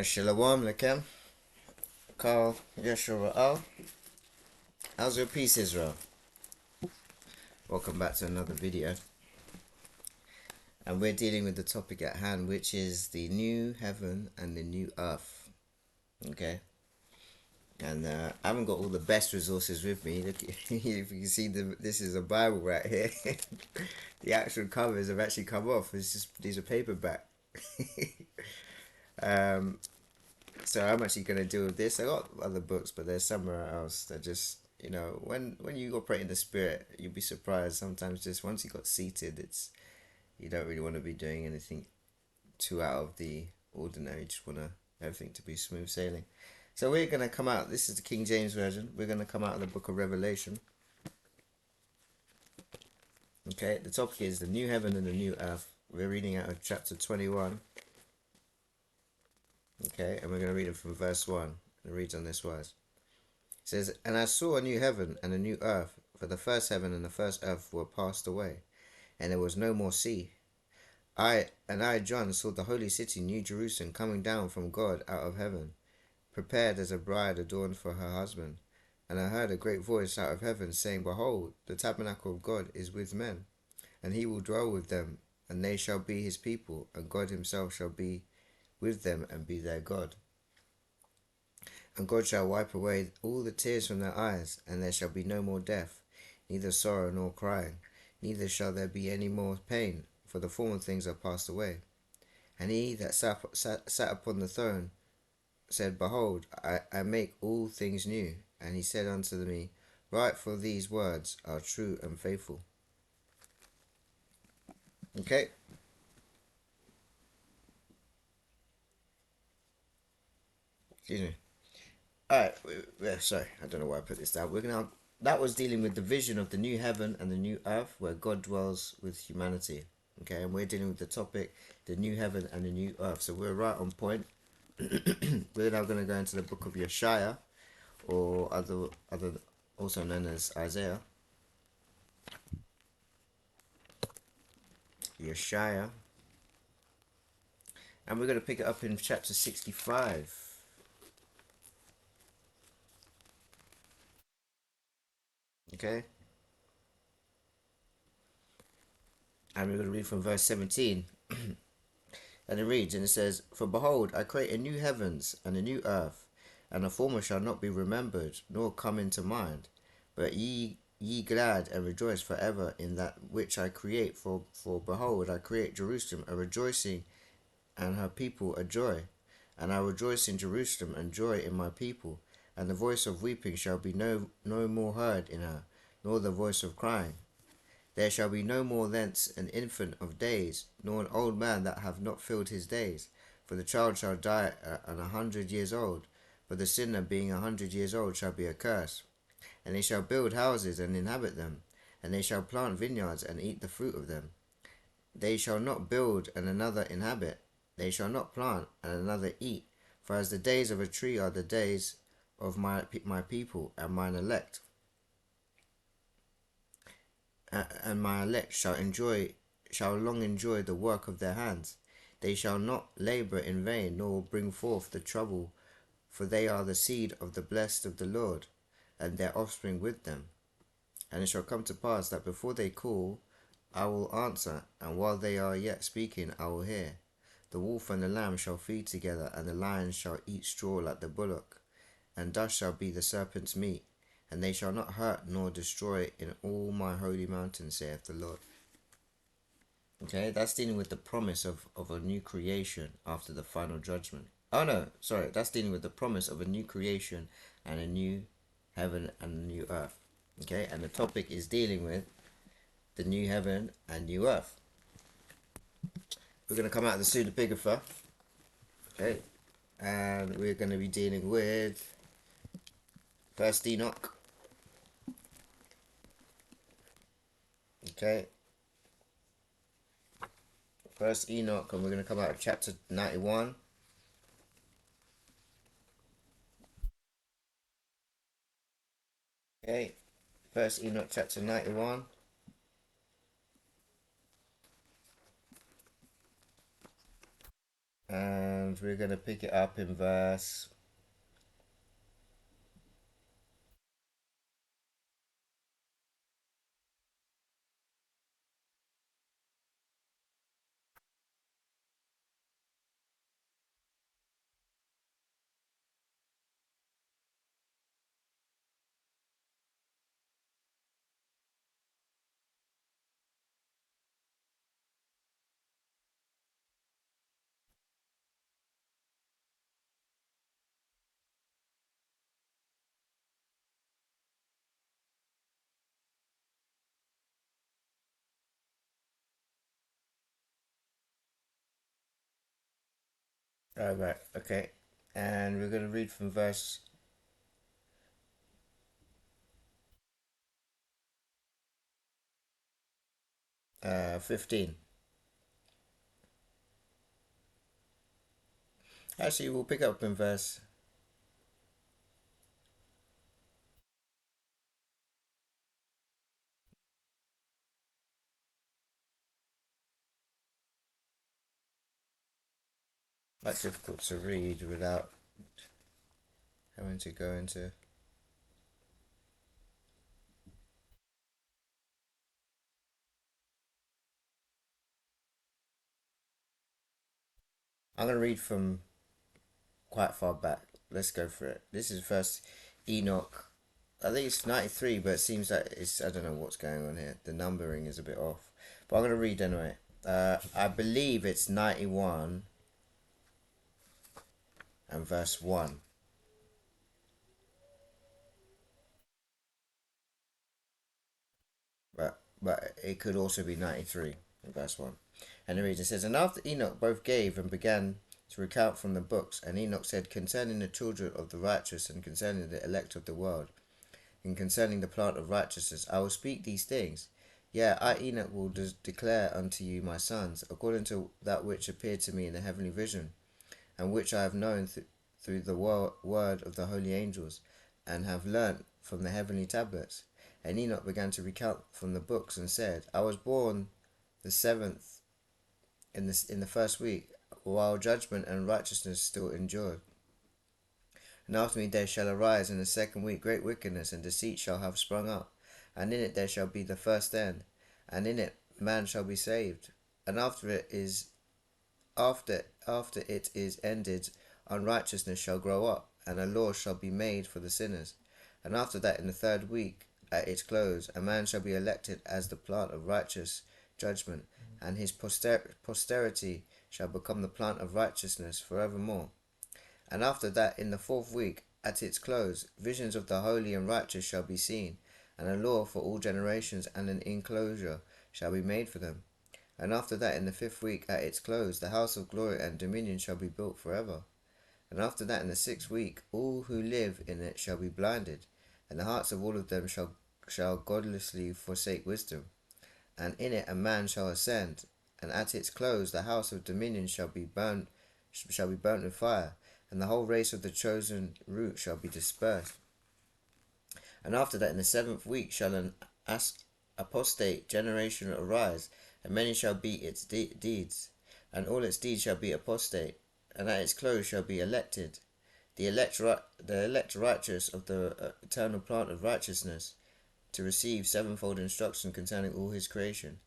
Shalom Lakem, Carl Yeshua. How's your peace, Israel? Welcome back to another video. And we're dealing with the topic at hand, which is the new heaven and the new earth. Okay? And I haven't got all the best resources with me. Look, if you can see, this is a Bible right here. The actual covers have actually come off. It's just these are paperback. So I'm actually going to deal with this. I got other books, but there's somewhere else that just, when you operate in the spirit, you'll be surprised. Sometimes just once you got seated, you don't really want to be doing anything too out of the ordinary. You just want everything to be smooth sailing. So we're going to come out. This is the King James version. We're going to come out of the book of Revelation. Okay, the topic is the new heaven and the new earth. We're reading out of chapter 21. Okay, and we're going to read it from verse 1. It reads on this wise. It says, "And I saw a new heaven and a new earth, for the first heaven and the first earth were passed away, and there was no more sea. I, John, saw the holy city, New Jerusalem, coming down from God out of heaven, prepared as a bride adorned for her husband. And I heard a great voice out of heaven, saying, Behold, the tabernacle of God is with men, and he will dwell with them, and they shall be his people, and God himself shall be with them and be their God. And God shall wipe away all the tears from their eyes, and there shall be no more death, neither sorrow nor crying, neither shall there be any more pain, for the former things are passed away. And he that sat upon the throne said, Behold, I make all things new. And he said unto me, Write, for these words are true and faithful." Okay? Excuse me. Alright, sorry, I don't know why I put this down. That was dealing with the vision of the new heaven and the new earth where God dwells with humanity. Okay, and we're dealing with the topic, the new heaven and the new earth. So we're right on point. We're now going to go into the book of Yeshaya, or other also known as Isaiah. Yeshaya. And we're going to pick it up in chapter 65. Okay? And we're going to read from verse 17. And it reads, and it says, For behold, I create a new heavens and a new earth, and the former shall not be remembered, nor come into mind. But ye glad and rejoice forever in that which I create. For behold, I create Jerusalem a rejoicing, and her people a joy. And I rejoice in Jerusalem, and joy in my people. And the voice of weeping shall be no more heard in her, nor the voice of crying. There shall be no more thence an infant of days, nor an old man that hath not filled his days. For the child shall die 100 years old, but the sinner being 100 years old shall be accursed. And they shall build houses and inhabit them, and they shall plant vineyards and eat the fruit of them. They shall not build and another inhabit, they shall not plant and another eat. For as the days of a tree are the days of my people and mine elect, and my elect shall long enjoy the work of their hands. They shall not labor in vain, nor bring forth the trouble, for they are the seed of the blessed of the Lord, and their offspring with them. And it shall come to pass that before they call, I will answer, and while they are yet speaking, I will hear. The wolf and the lamb shall feed together, and the lion shall eat straw like the bullock, and dust shall be the serpent's meat, and they shall not hurt nor destroy in all my holy mountain, saith the Lord. Okay, that's dealing with the promise of a new creation after the final judgment. Oh no, sorry, that's dealing with the promise of a new creation and a new heaven and a new earth. Okay, and the topic is dealing with the new heaven and new earth. We're going to come out of the Pseudepigrapha. Okay, and we're going to be dealing with First Enoch. Okay, First Enoch, and we're going to come out of chapter 91. Okay, First Enoch chapter 91. And and we're going to pick it up in verse. All right, okay. And we're going to read from verse 15. Actually, we'll pick up in verse. That's difficult to read without having to go into. I'm going to read from quite far back. Let's go for it. This is first Enoch. I think it's 93, but it seems like it's. I don't know what's going on here. The numbering is a bit off. But I'm going to read anyway. I believe it's 91 and verse 1. But it could also be 93 in verse 1. And the reader says, And after Enoch both gave and began to recount from the books, and Enoch said, Concerning the children of the righteous, and concerning the elect of the world, and concerning the plant of righteousness, I will speak these things. Yea, I, Enoch, will declare unto you, my sons, according to that which appeared to me in the heavenly vision, and which I have known through the word of the holy angels, and have learnt from the heavenly tablets. And Enoch began to recount from the books, and said, I was born the seventh in the first week, while judgment and righteousness still endured. And after me there shall arise in the second week great wickedness, and deceit shall have sprung up, and in it there shall be the first end, and in it man shall be saved. And after it is ended, unrighteousness shall grow up, and a law shall be made for the sinners. And after that, in the third week, at its close, a man shall be elected as the plant of righteous judgment, and his posterity shall become the plant of righteousness forevermore. And after that, in the fourth week, at its close, visions of the holy and righteous shall be seen, and a law for all generations, and an enclosure shall be made for them. And after that, in the fifth week, at its close, the house of glory and dominion shall be built forever. And after that, in the sixth week, all who live in it shall be blinded, and the hearts of all of them shall godlessly forsake wisdom. And in it a man shall ascend, and at its close the house of dominion shall be burnt with fire, and the whole race of the chosen root shall be dispersed. And after that, in the seventh week, shall an apostate generation arise, and many shall be its deeds, and all its deeds shall be apostate, and at its close shall be elected the elect righteous of the eternal plant of righteousness, to receive sevenfold instruction concerning all his creation.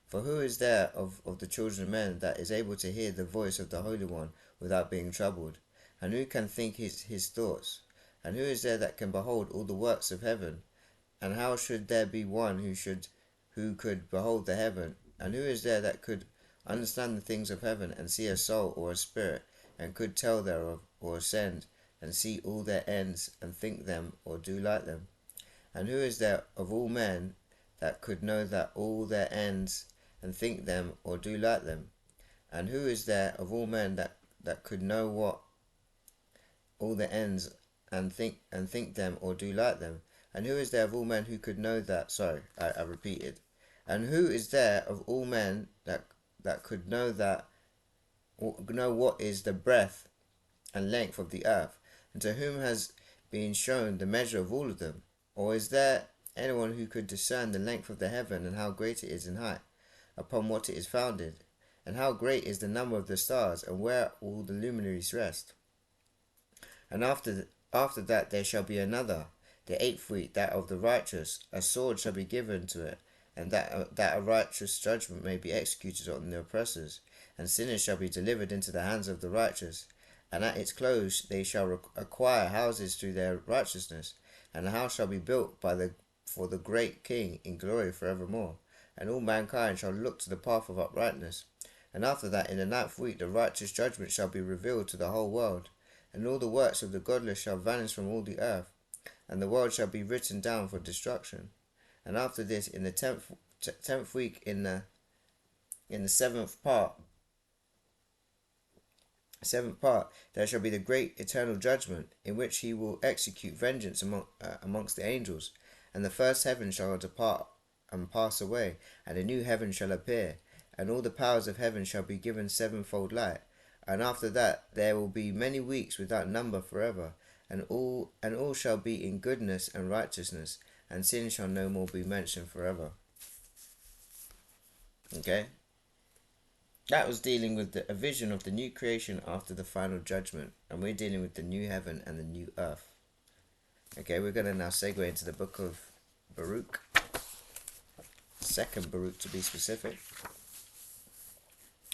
For who is there of the children of men that is able to hear the voice of the Holy One without being troubled? And who can think his thoughts? And who is there that can behold all the works of heaven? And how should there be one who could behold the heaven? And who is there that could understand the things of heaven, and see a soul or a spirit, and could tell thereof, or ascend, and see all their ends, and think them, or do like them? And who is there of all men that could know that all their ends, and think them, or do like them? And who is there of all men that could know what all their ends, and think them, or do like them? And who is there of all men who could know that? Sorry, I repeated. And who is there of all men that could know what is the breadth and length of the earth, and to whom has been shown the measure of all of them? Or is there anyone who could discern the length of the heaven, and how great it is in height, upon what it is founded? And how great is the number of the stars, and where all the luminaries rest. And after that there shall be another, the eighth week, that of the righteous. A sword shall be given to it, and that a righteous judgment may be executed on the oppressors, and sinners shall be delivered into the hands of the righteous. And at its close they shall acquire houses through their righteousness, and the house shall be built by the for the great King in glory forevermore. And all mankind shall look to the path of uprightness. And after that, in the ninth week, the righteous judgment shall be revealed to the whole world, and all the works of the godless shall vanish from all the earth, and the world shall be written down for destruction. And after this, in the tenth week, in the seventh part, there shall be the great eternal judgment, in which he will execute vengeance amongst the angels. And the first heaven shall depart and pass away, and a new heaven shall appear, and all the powers of heaven shall be given sevenfold light. And after that there will be many weeks without number forever, and all shall be in goodness and righteousness, and sin shall no more be mentioned forever. Okay? That was dealing with a vision of the new creation after the final judgment, and we're dealing with the new heaven and the new earth. Okay, we're going to now segue into the book of Baruch, second Baruch to be specific,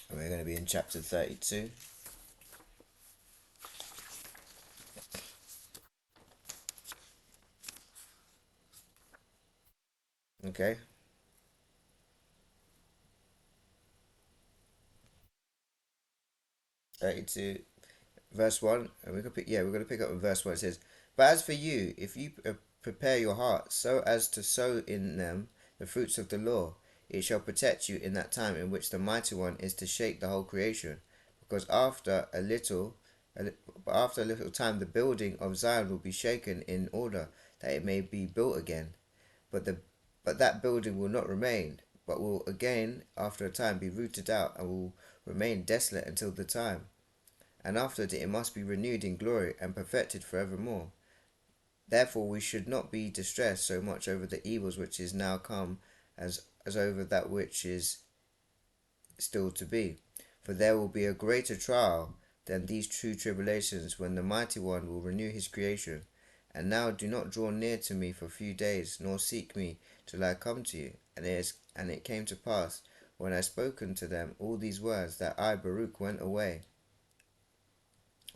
and we're going to be in chapter 32. Okay, verse 1, and we're going to pick up in verse 1. It says, "But as for you, if you prepare your heart so as to sow in them the fruits of the law, it shall protect you in that time in which the mighty one is to shake the whole creation, because after a little time the building of Zion will be shaken in order that it may be built again, but the but that building will not remain, but will again after a time be rooted out, and will remain desolate until the time. And after it must be renewed in glory and perfected forevermore. Therefore we should not be distressed so much over the evils which is now come, as over that which is still to be. For there will be a greater trial than these true tribulations, when the mighty one will renew his creation. And now do not draw near to me for a few days, nor seek me till I come to you. And it came to pass, when I spoken to them all these words, that I Baruch went away.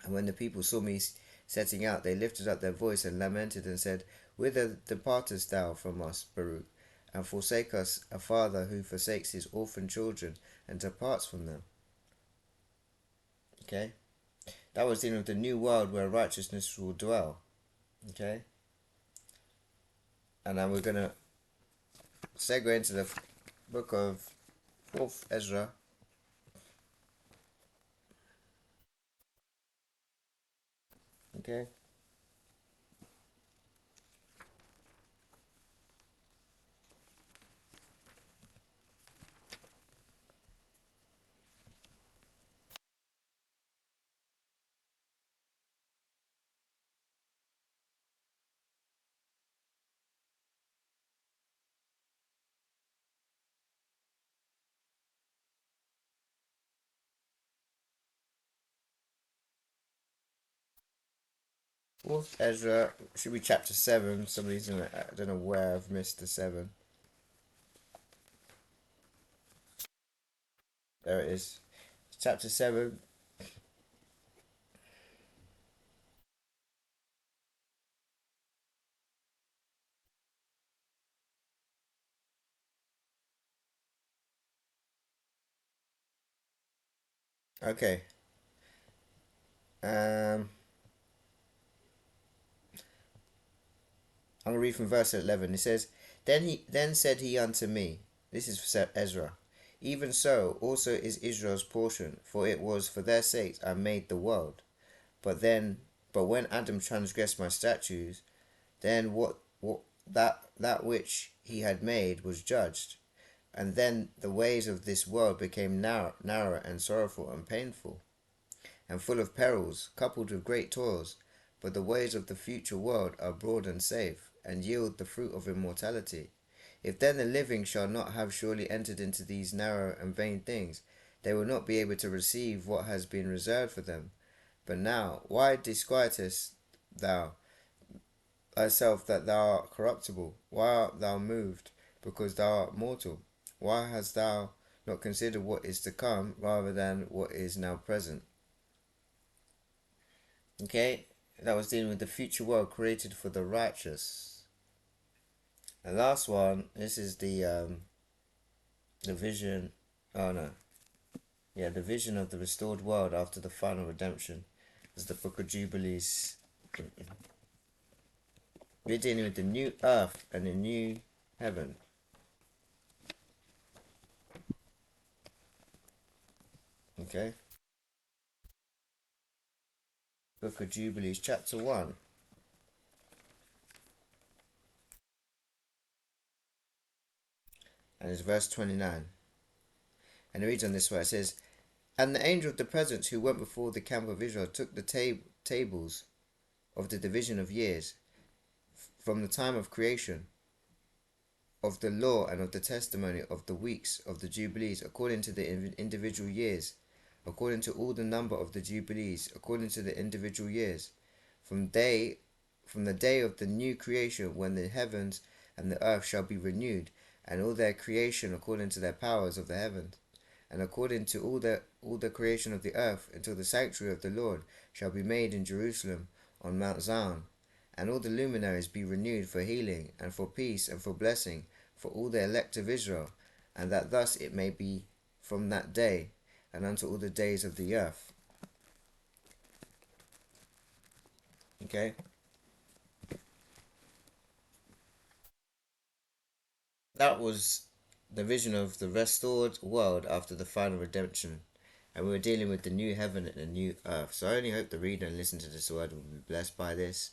And when the people saw me setting out, they lifted up their voice and lamented, and said, Whither departest thou from us, Baruch, and forsake us, a father who forsakes his orphan children and departs from them? Okay, that was dealing with the new world where righteousness will dwell. Okay, and now we're gonna segue into the book of Fourth Ezra. Okay. Fourth Ezra should be chapter 7. For some reason I don't know where I've missed the 7. There it is. Chapter 7. Okay. Um, I'm gonna read from verse 11. It says, Then said he unto me, this is for Ezra, even so also is Israel's portion, for it was for their sakes I made the world. But when Adam transgressed my statutes, then what that which he had made was judged, and then the ways of this world became narrow and sorrowful and painful, and full of perils, coupled with great toils. But the ways of the future world are broad and safe, and yield the fruit of immortality. If then the living shall not have surely entered into these narrow and vain things, they will not be able to receive what has been reserved for them. But now, why disquietest thou thyself that thou art corruptible? Why art thou moved, because thou art mortal? Why hast thou not considered what is to come rather than what is now present? Okay, that was dealing with the future world created for the righteous. The last one, this is the vision. Oh no, yeah, the vision of the restored world after the final redemption. Is the Book of Jubilees. We're dealing with the new earth and the new heaven. Okay, Book of Jubilees, chapter 1, and it's verse 29. And it reads on this way, it says, "And the angel of the presence who went before the camp of Israel took the tables of the division of years from the time of creation, of the law and of the testimony of the weeks of the Jubilees, according to the individual years, according to all the number of the Jubilees, according to the individual years, from the day of the new creation, when the heavens and the earth shall be renewed, and all their creation according to their powers of the heavens, and according to all the creation of the earth, until the sanctuary of the Lord shall be made in Jerusalem on Mount Zion, and all the luminaries be renewed for healing, and for peace, and for blessing, for all the elect of Israel, and that thus it may be from that day, and unto all the days of the earth." Okay? That was the vision of the restored world after the final redemption. And we were dealing with the new heaven and the new earth. So I only hope the reader and listen to this word will be blessed by this.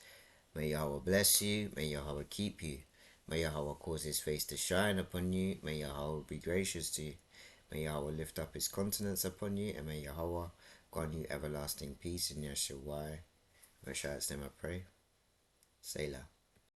May Yahweh bless you. May Yahweh keep you. May Yahweh cause his face to shine upon you. May Yahweh be gracious to you. May Yahweh lift up his countenance upon you. And may Yahweh grant you everlasting peace in Yeshua. Messiah's name I pray. Selah.